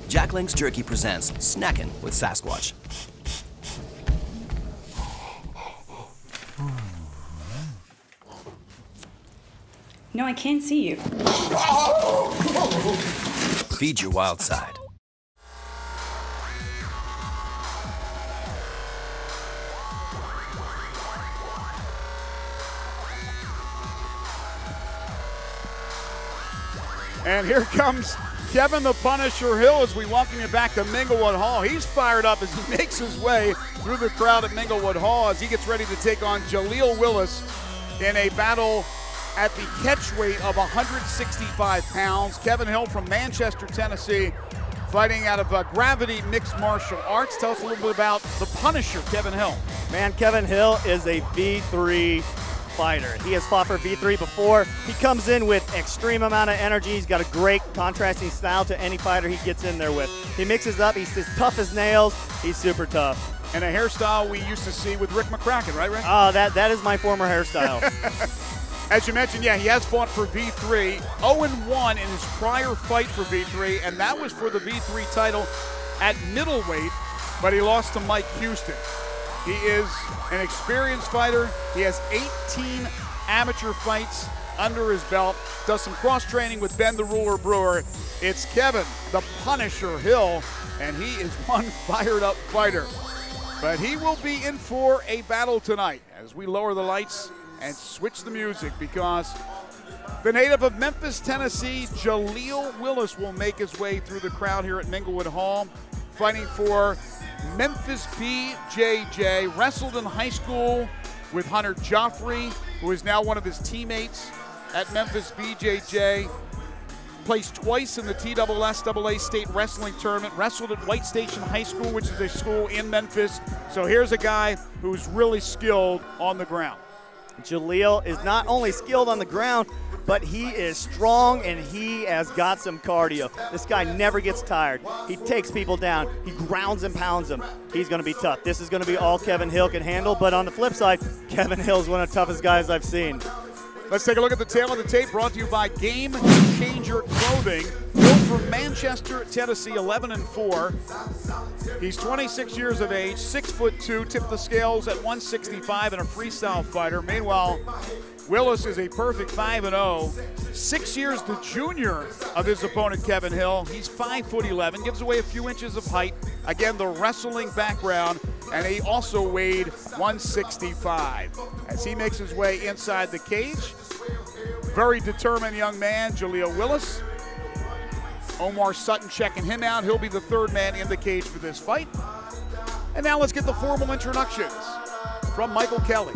Jack Link's Jerky presents Snackin' with Sasquatch. No, I can't see you. Feed your wild side. And here comes Kevin the Punisher Hill as we welcome you back to Minglewood Hall. He's fired up as he makes his way through the crowd at Minglewood Hall as he gets ready to take on Jaleel Willis in a battle at the catch weight of 165 pounds. Kevin Hill from Manchester, Tennessee, fighting out of Gravity Mixed Martial Arts. Tell us a little bit about the Punisher, Kevin Hill. Man, Kevin Hill is a V3 fighter. He has fought for V3 before. He comes in with extreme amount of energy. He's got a great contrasting style to any fighter he gets in there with. He mixes up. He's as tough as nails. He's super tough. And a hairstyle we used to see with Rick McCracken, right, Rick? Oh, that is my former hairstyle. As you mentioned, yeah, he has fought for V3, 0-1 in his prior fight for V3, and that was for the V3 title at middleweight, but he lost to Mike Houston. He is an experienced fighter. He has 18 amateur fights under his belt, does some cross-training with Ben the Ruler Brewer. It's Kevin the Punisher Hill, and he is one fired-up fighter. But he will be in for a battle tonight as we lower the lights and switch the music, because the native of Memphis, Tennessee, Jaleel Willis, will make his way through the crowd here at Minglewood Hall, fighting for Memphis BJJ. Wrestled in high school with Hunter Joffrey, who is now one of his teammates at Memphis BJJ. Placed twice in the TSSAA State Wrestling Tournament. Wrestled at White Station High School, which is a school in Memphis. So here's a guy who's really skilled on the ground. Jaleel is not only skilled on the ground, but he is strong and he has got some cardio. This guy never gets tired. He takes people down. He grounds and pounds them. He's going to be tough. This is going to be all Kevin Hill can handle, but on the flip side, Kevin Hill is one of the toughest guys I've seen. Let's take a look at the tail of the tape, brought to you by Game Changer Clothing. Hill from Manchester, Tennessee, 11-4. He's 26 years of age, 6'2", tipped the scales at 165 and a freestyle fighter. Meanwhile, Willis is a perfect 5-0. 6 years the junior of his opponent, Kevin Hill. He's 5'11", gives away a few inches of height. Again, the wrestling background, and he also weighed 165. As he makes his way inside the cage, very determined young man, Jaleel Willis. Omar Sutton checking him out. He'll be the third man in the cage for this fight. And now let's get the formal introductions from Michael Kelly.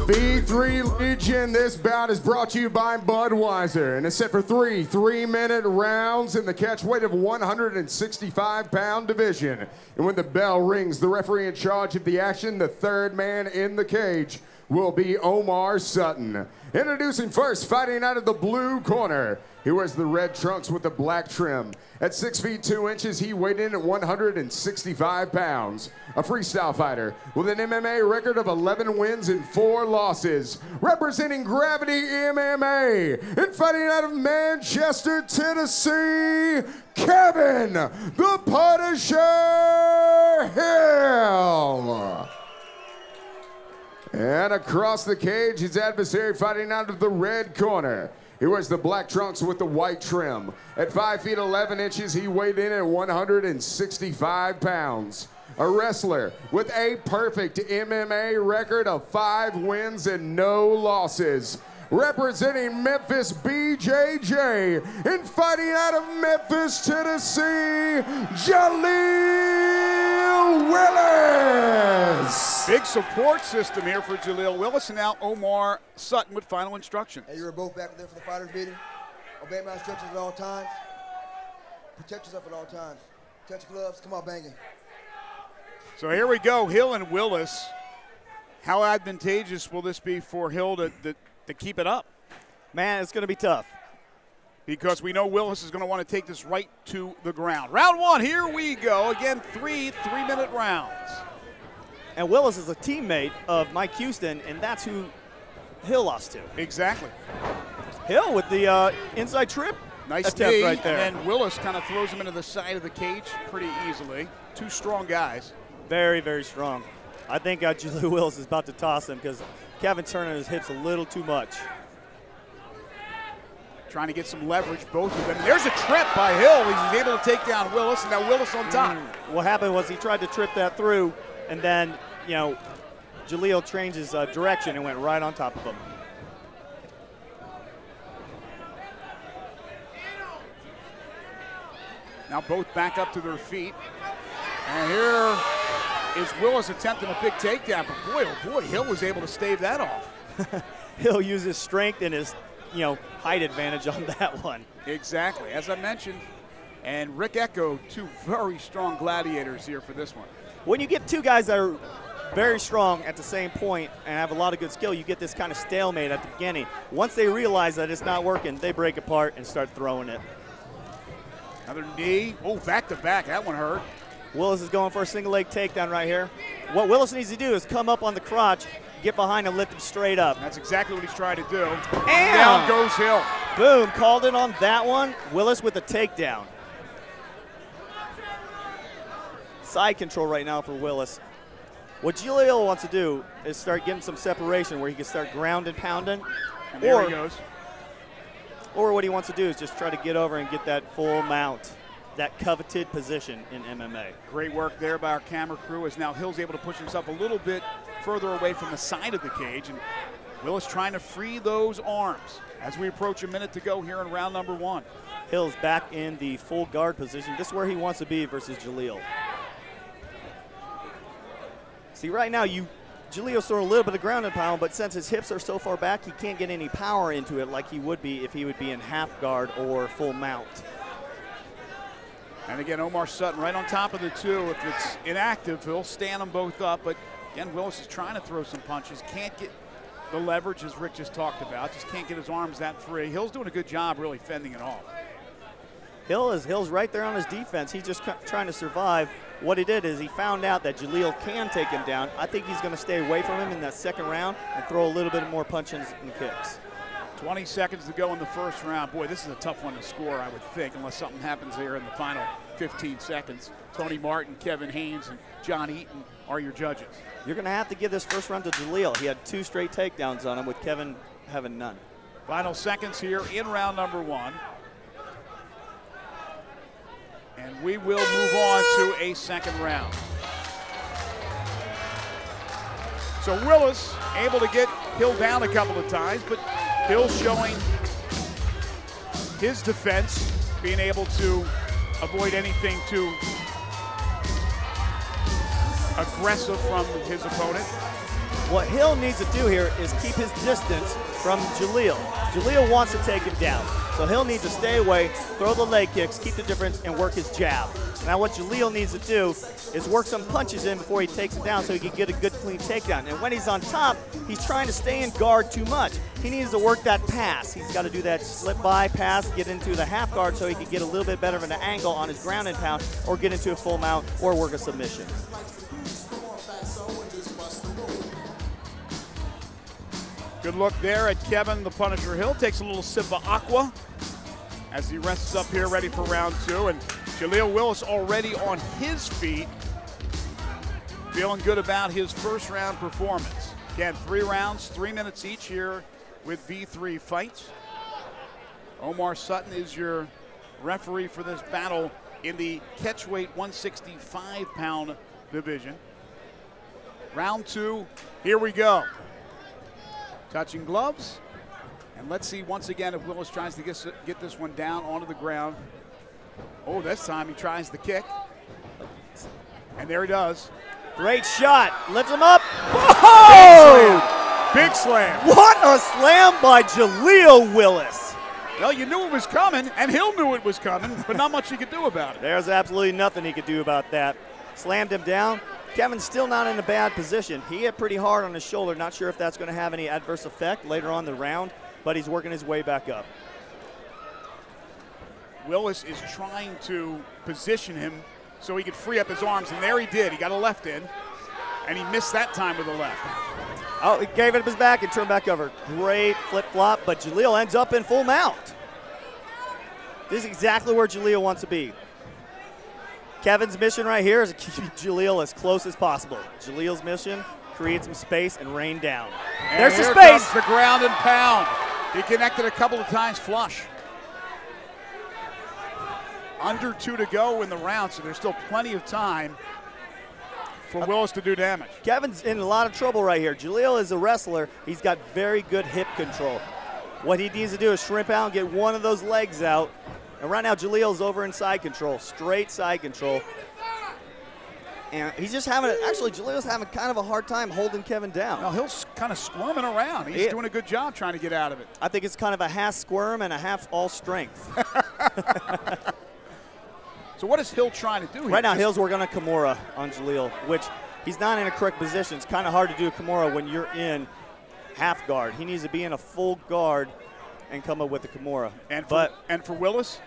V3 Legion, this bout is brought to you by Budweiser, and it's set for three 3-minute rounds in the catch weight of 165-pound division. And when the bell rings, the referee in charge of the action, the third man in the cage, will be Omar Sutton. Introducing first, fighting out of the blue corner, he wears the red trunks with the black trim. At 6 feet 2 inches, he weighed in at 165 pounds. A freestyle fighter with an MMA record of 11 wins and 4 losses. Representing Gravity MMA and fighting out of Manchester, Tennessee, Kevin the Punisher Hill. And across the cage, his adversary fighting out of the red corner. He wears the black trunks with the white trim. At 5 feet 11 inches, he weighed in at 165 pounds. A wrestler with a perfect MMA record of 5 wins and no losses. Representing Memphis BJJ and fighting out of Memphis, Tennessee, Jaleel Willis. Big support system here for Jaleel Willis, and now Omar Sutton with final instructions. Hey, you were both back there for the fighters meeting. Obey my instructions at all times. Protect yourself at all times. Touch gloves, come on banging. So here we go, Hill and Willis. How advantageous will this be for Hill to keep it up? Man, it's going to be tough. Because we know Willis is going to want to take this right to the ground. Round one, here we go. Again, 3-minute rounds. And Willis is a teammate of Mike Houston, and that's who Hill lost to. Exactly. Hill with the inside trip, Nice attempt knee, right there. And then Willis kind of throws him into the side of the cage pretty easily. Two strong guys. Very, very strong. I think Jaleel Willis is about to toss him because Kevin's turning his hips a little too much. Trying to get some leverage, both of them. There's a trip by Hill. He's able to take down Willis, and now Willis on top. What happened was he tried to trip that through, and then, you know, Jaleel changed his direction and went right on top of him. Now both back up to their feet. And here is Willis attempting a big takedown. But boy, oh boy, Hill was able to stave that off. He'll use his strength and his, you know, height advantage on that one. Exactly, as I mentioned. And Rick Echo, two very strong gladiators here for this one. When you get two guys that are very strong at the same point and have a lot of good skill, you get this kind of stalemate at the beginning. Once they realize that it's not working, they break apart and start throwing it. Another knee. Oh, back to back. That one hurt. Willis is going for a single leg takedown right here. What Willis needs to do is come up on the crotch, get behind and lift him straight up. That's exactly what he's trying to do. And down goes Hill. Boom, called it on that one. Willis with a takedown. Side control right now for Willis. What Jaleel wants to do is start getting some separation where he can start ground and pounding. And there he goes. Or what he wants to do is just try to get over and get that full mount, that coveted position in MMA. Great work there by our camera crew as now Hill's able to push himself a little bit further away from the side of the cage. And Willis trying to free those arms as we approach a minute to go here in round number one. Hill's back in the full guard position. This is where he wants to be versus Jaleel. See, right now, Jaleel's throwing a little bit of ground and pound, but since his hips are so far back, he can't get any power into it like he would be if he would be in half guard or full mount. And again, Omar Sutton right on top of the two. If it's inactive, he'll stand them both up. But again, Willis is trying to throw some punches. Can't get the leverage, as Rick just talked about. Just can't get his arms that free. Hill's doing a good job really fending it off. Hill's right there on his defense. He's just trying to survive. What he did is he found out that Jaleel can take him down. I think he's going to stay away from him in that second round and throw a little bit more punches and kicks. 20 seconds to go in the first round. Boy, this is a tough one to score, I would think, unless something happens here in the final 15 seconds. Tony Martin, Kevin Haynes, and John Eaton are your judges. You're going to have to give this first round to Jaleel. He had 2 straight takedowns on him, with Kevin having none. Final seconds here in round number one. And we will move on to a second round. So Willis able to get Hill down a couple of times, but Hill showing his defense, being able to avoid anything too aggressive from his opponent. What Hill needs to do here is keep his distance from Jaleel. Jaleel wants to take him down, so Hill needs to stay away, throw the leg kicks, keep the difference, and work his jab. Now what Jaleel needs to do is work some punches in before he takes him down so he can get a good, clean takedown. And when he's on top, he's trying to stay in guard too much. He needs to work that pass. He's got to do that slip-by pass, get into the half guard so he can get a little bit better of an angle on his ground and pound, or get into a full mount, or work a submission. Good look there at Kevin the Punisher Hill. Takes a little sip of aqua as he rests up here ready for round two. And Jaleel Willis already on his feet, feeling good about his first round performance. Again, 3 rounds, 3 minutes each here with V3 fights. Omar Sutton is your referee for this battle in the catchweight 165-pound division. Round two, here we go. Touching gloves, and let's see once again if Willis tries to get this one down onto the ground. Oh, this time he tries the kick, and there he does. Great shot, lifts him up. Whoa! Big slam. What a slam by Jaleel Willis. Well, you knew it was coming, and Hill knew it was coming, but not much he could do about it. There's absolutely nothing he could do about that. Slammed him down. Kevin's still not in a bad position. He hit pretty hard on his shoulder. Not sure if that's going to have any adverse effect later on in the round, but he's working his way back up. Willis is trying to position him so he could free up his arms, and there he did. He got a left in, and he missed that time with a left. Oh, he gave it up his back and turned back over. Great flip-flop, but Jaleel ends up in full mount. This is exactly where Jaleel wants to be. Kevin's mission right here is to keep Jaleel as close as possible. Jaleel's mission, create some space and rain down. And there's the here space. Comes the ground and pound. He connected a couple of times flush. Under 2 to go in the round, so there's still plenty of time for Willis to do damage. Kevin's in a lot of trouble right here. Jaleel is a wrestler. He's got very good hip control. What he needs to do is shrimp out and get one of those legs out. And right now, Jaleel's over in side control, straight side control. And he's just having, actually, Jaleel's having kind of a hard time holding Kevin down. Well, Hill's kind of squirming around. He's doing a good job trying to get out of it. I think it's kind of a half squirm and a half all strength. So what is Hill trying to do here? Right now, Hill's working on a Kimura on Jaleel, which he's not in a correct position. It's kind of hard to do a Kimura when you're in half guard. He needs to be in a full guard and come up with the Kimura. And for Willis?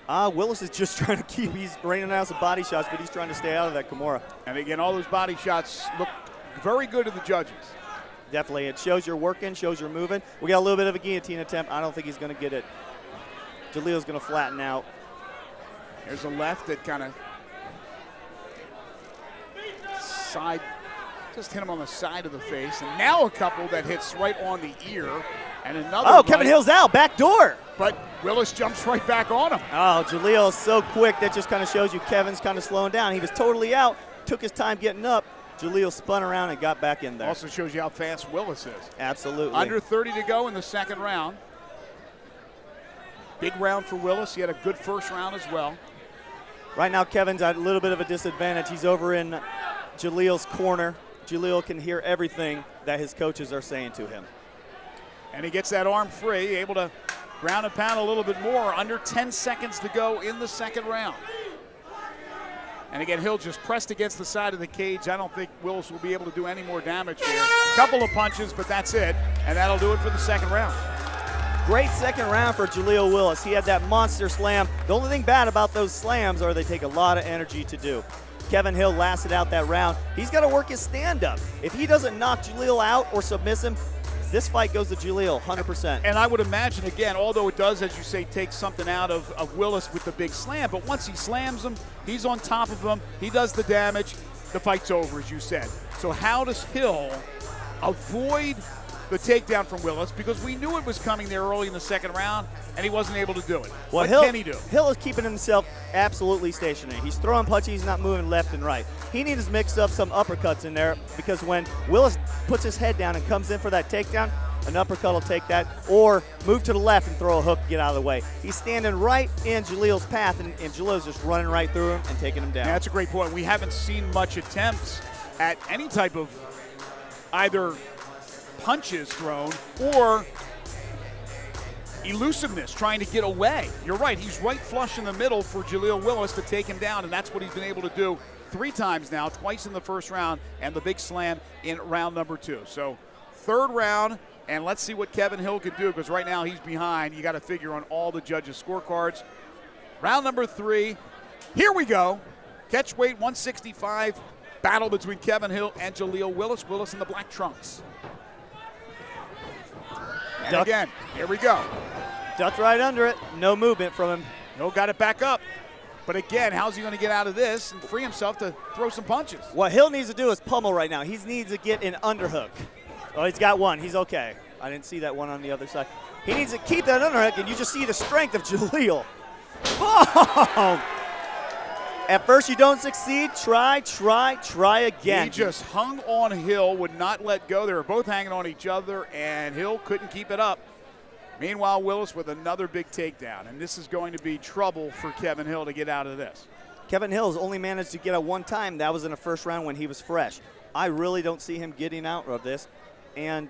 Willis is just trying to keep, he's raining out some body shots, but he's trying to stay out of that Kimura. And again, all those body shots look very good to the judges. Definitely. It shows you're working, shows you're moving. We got a little bit of a guillotine attempt. I don't think he's going to get it. Jaleel's going to flatten out. There's a left that kind of side, just hit him on the side of the face. And now a couple that hits right on the ear. And another Oh, Kevin Hill's out, back door. But Willis jumps right back on him. Oh, Jaleel is so quick. That just kind of shows you Kevin's kind of slowing down. He was totally out, took his time getting up. Jaleel spun around and got back in there. Also shows you how fast Willis is. Absolutely. Under 30 to go in the second round. Big round for Willis. He had a good first round as well. Right now, Kevin's at a little bit of a disadvantage. He's over in Jaleel's corner. Jaleel can hear everything that his coaches are saying to him. And he gets that arm free, able to ground and pound a little bit more. Under 10 seconds to go in the second round. And again, Hill just pressed against the side of the cage. I don't think Willis will be able to do any more damage here. A couple of punches, but that's it. And that'll do it for the second round. Great second round for Jaleel Willis. He had that monster slam. The only thing bad about those slams are they take a lot of energy to do. Kevin Hill lasted out that round. He's got to work his stand-up. If he doesn't knock Jaleel out or submiss him, this fight goes to Jaleel, 100%. And I would imagine, again, although it does, as you say, take something out of Willis with the big slam, but once he slams him, he's on top of him, he does the damage, the fight's over, as you said. So how does Hill avoid the takedown from Willis? Because we knew it was coming there early in the second round, and he wasn't able to do it. What can he do? Hill is keeping himself absolutely stationary. He's throwing punches, he's not moving left and right. He needs to mix up some uppercuts in there, because when Willis puts his head down and comes in for that takedown, an uppercut will take that, or move to the left and throw a hook, get out of the way. He's standing right in Jaleel's path, and Jaleel's just running right through him and taking him down. Yeah, that's a great point. We haven't seen much attempts at any type of either punches thrown or elusiveness, trying to get away. You're right, he's right flush in the middle for Jaleel Willis to take him down, and that's what he's been able to do 3 times now, twice in the first round, and the big slam in round number 2. So third round, and let's see what Kevin Hill can do, because right now he's behind. You got to figure on all the judges' scorecards. Round number 3, here we go. Catch weight 165, battle between Kevin Hill and Jaleel Willis. Willis in the black trunks. And again, here we go. Ducked right under it, no movement from him. Hill got it back up. But again, how's he going to get out of this and free himself to throw some punches? What Hill needs to do is pummel right now. He needs to get an underhook. Oh, he's got one. He's okay. I didn't see that one on the other side. He needs to keep that underhook, and you just see the strength of Jaleel. Oh! At first you don't succeed. Try again. He just hung on Hill, would not let go. They were both hanging on each other, and Hill couldn't keep it up. Meanwhile, Willis with another big takedown, and this is going to be trouble for Kevin Hill to get out of this. Kevin Hill has only managed to get out one time. That was in the first round when he was fresh. I really don't see him getting out of this. And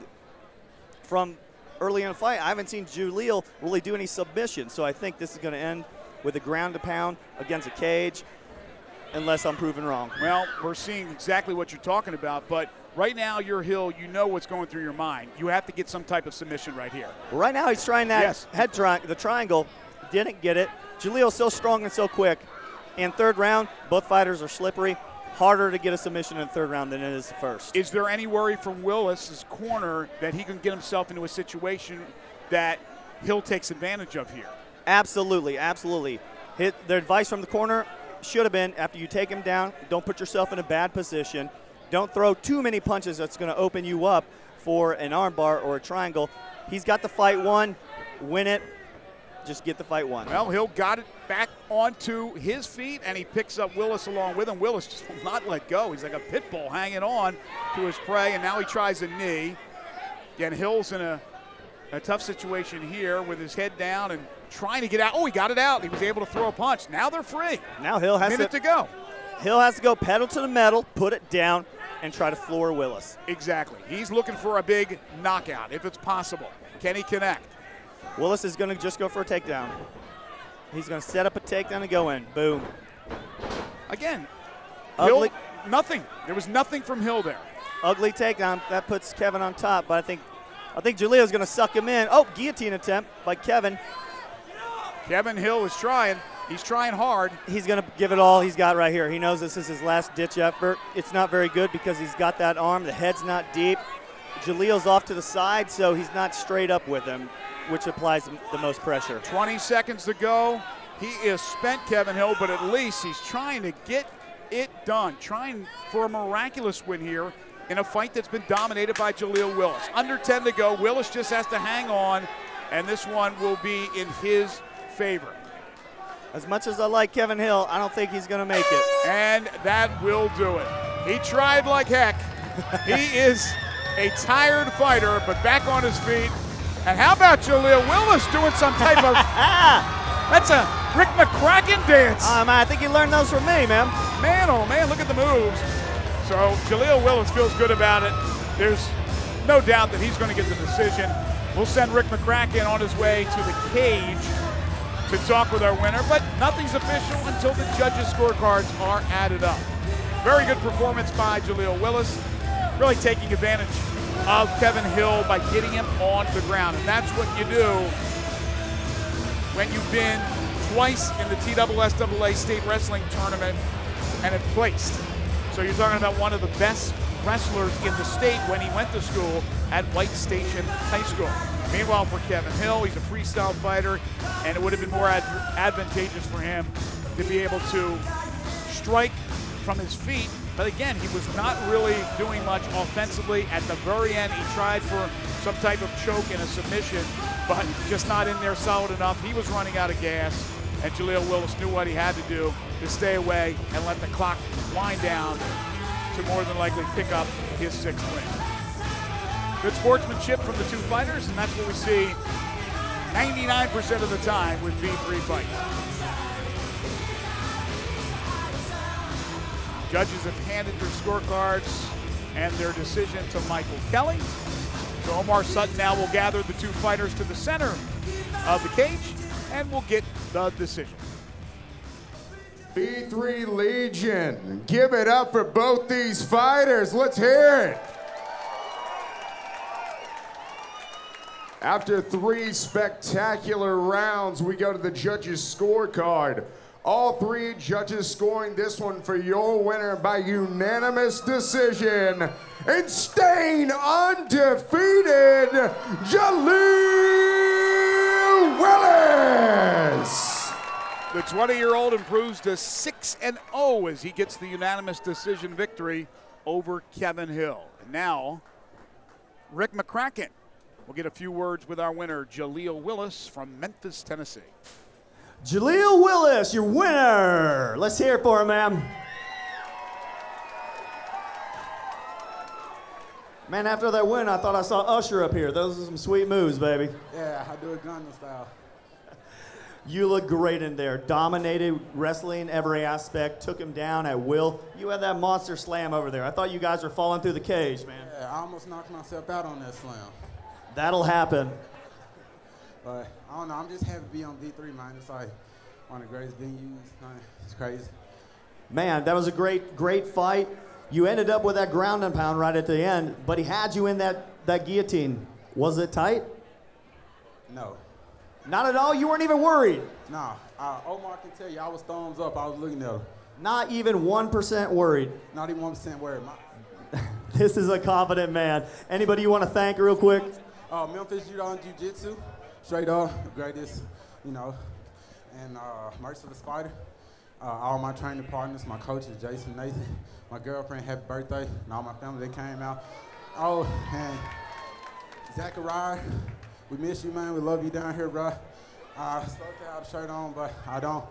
from early in the fight, I haven't seen Jaleel really do any submissions, so I think this is going to end with a ground to pound against a cage, unless I'm proven wrong. Well, we're seeing exactly what you're talking about, but right now you're Hill, you know what's going through your mind. You have to get some type of submission right here. Right now he's trying that head the triangle, didn't get it. Jaleel's so strong and so quick. In third round, both fighters are slippery. Harder to get a submission in the third round than it is the first. Is there any worry from Willis's corner that he can get himself into a situation that Hill takes advantage of here? Absolutely, absolutely. Their advice from the corner should have been, after you take him down, don't put yourself in a bad position. Don't throw too many punches that's going to open you up for an armbar or a triangle. He's got the fight won. Win it. Just get the fight won. Well, Hill got it back onto his feet, and he picks up Willis along with him. Willis just will not let go. He's like a pit bull hanging on to his prey, and now he tries a knee. Again, Hill's in a tough situation here with his head down and trying to get out. Oh, he got it out. He was able to throw a punch. Now they're free. Now Hill has to go. Hill has to go pedal to the metal, put it down, and try to floor Willis. Exactly. He's looking for a big knockout, if it's possible. Can he connect? Willis is going to just go for a takedown. He's going to set up a takedown and go in. Boom. Again, Ugly. Hill, nothing. There was nothing from Hill there. Ugly takedown. That puts Kevin on top, but I think Jalil's going to suck him in. Oh, guillotine attempt by Kevin. Kevin Hill is trying. He's trying hard. He's going to give it all he's got right here. He knows this is his last-ditch effort. It's not very good because he's got that arm. The head's not deep. Jalil's off to the side, so he's not straight up with him, which applies the most pressure. 20 seconds to go. He is spent, Kevin Hill, but at least he's trying to get it done, trying for a miraculous win here in a fight that's been dominated by Jalil Willis. Under 10 to go. Willis just has to hang on, and this one will be in his favor. As much as I like Kevin Hill, I don't think he's going to make it. And that will do it. He tried like heck. He is a tired fighter, but back on his feet. And how about Jalil Willis doing some type of, that's a Rick McCracken dance. Man, I think you learned those from me, man. Man, oh man, look at the moves. So Jalil Willis feels good about it. There's no doubt that he's going to get the decision. We'll send Rick McCracken on his way to the cage to talk with our winner, but nothing's official until the judges' scorecards are added up. Very good performance by Jalil Willis, really taking advantage of Kevin Hill by getting him on the ground, and that's what you do when you've been twice in the TSSAA State Wrestling Tournament and have placed. So you're talking about one of the best wrestlers in the state when he went to school at White Station High School. Meanwhile, for Kevin Hill, he's a freestyle fighter, and it would have been more advantageous for him to be able to strike from his feet. But again, he was not really doing much offensively. At the very end, he tried for some type of choke and a submission, but just not in there solid enough. He was running out of gas, and Jalil Willis knew what he had to do to stay away and let the clock wind down to more than likely pick up his 6th win. Good sportsmanship from the two fighters, and that's what we see 99% of the time with V3 fights. Judges have handed their scorecards and their decision to Michael Kelly. So Omar Sutton now will gather the two fighters to the center of the cage, and we'll get the decision. V3 Legion, give it up for both these fighters. Let's hear it. After 3 spectacular rounds, we go to the judges' scorecard. All 3 judges scoring this one for your winner by unanimous decision. And staying undefeated, Jalil Willis. The 20-year-old improves to 6-0 as he gets the unanimous decision victory over Kevin Hill. And now, Rick McCracken will get a few words with our winner, Jalil Willis from Memphis, Tennessee. Jalil Willis, your winner. Let's hear it for him, man. Man, after that win, I thought I saw Usher up here. Those are some sweet moves, baby. Yeah, I do it Gangnam style. You look great in there. Dominated wrestling every aspect. Took him down at will. You had that monster slam over there. I thought you guys were falling through the cage, man. Yeah, I almost knocked myself out on that slam. That'll happen. But I don't know. I'm just happy to be on V3, man. It's like one of the greatest venues. It's crazy. Man, that was a great fight. You ended up with that ground and pound right at the end, but he had you in that guillotine. Was it tight? No. Not at all? You weren't even worried? No. Omar can tell you, I was thumbs up. I was looking at him. Not even 1% worried? Not even 1% worried. This is a confident man. Anybody you want to thank real quick? Memphis Judo and Jiu-Jitsu. Straight up, the greatest, and Merciless Fighter. All my training partners, my coaches, Jason, Nathan, my girlfriend, happy birthday, and all my family that came out. Oh, and Zachariah, we miss you, man. We love you down here, bro. Supposed to have the shirt on, but I don't.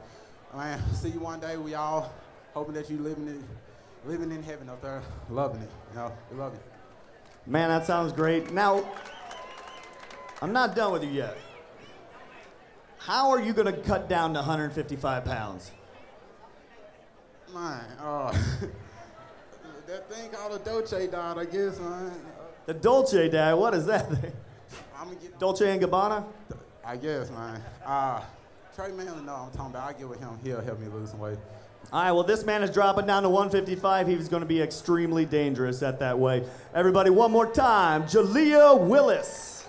Man, see you one day. We all hoping that you living in heaven up there, loving it. You know, we love you. Man, that sounds great. Now, I'm not done with you yet. How are you going to cut down to 155 pounds? Man, that thing called a Dolce died, I guess, man. The Dolce Dad, what is that thing? I'm gonna get Dolce and Gabbana? I guess, man. Trey Manley, no, I'm talking about. I'll get with him. He'll help me lose some weight. All right, well, this man is dropping down to 155. He was going to be extremely dangerous at that weight. Everybody, one more time, Jalea Willis.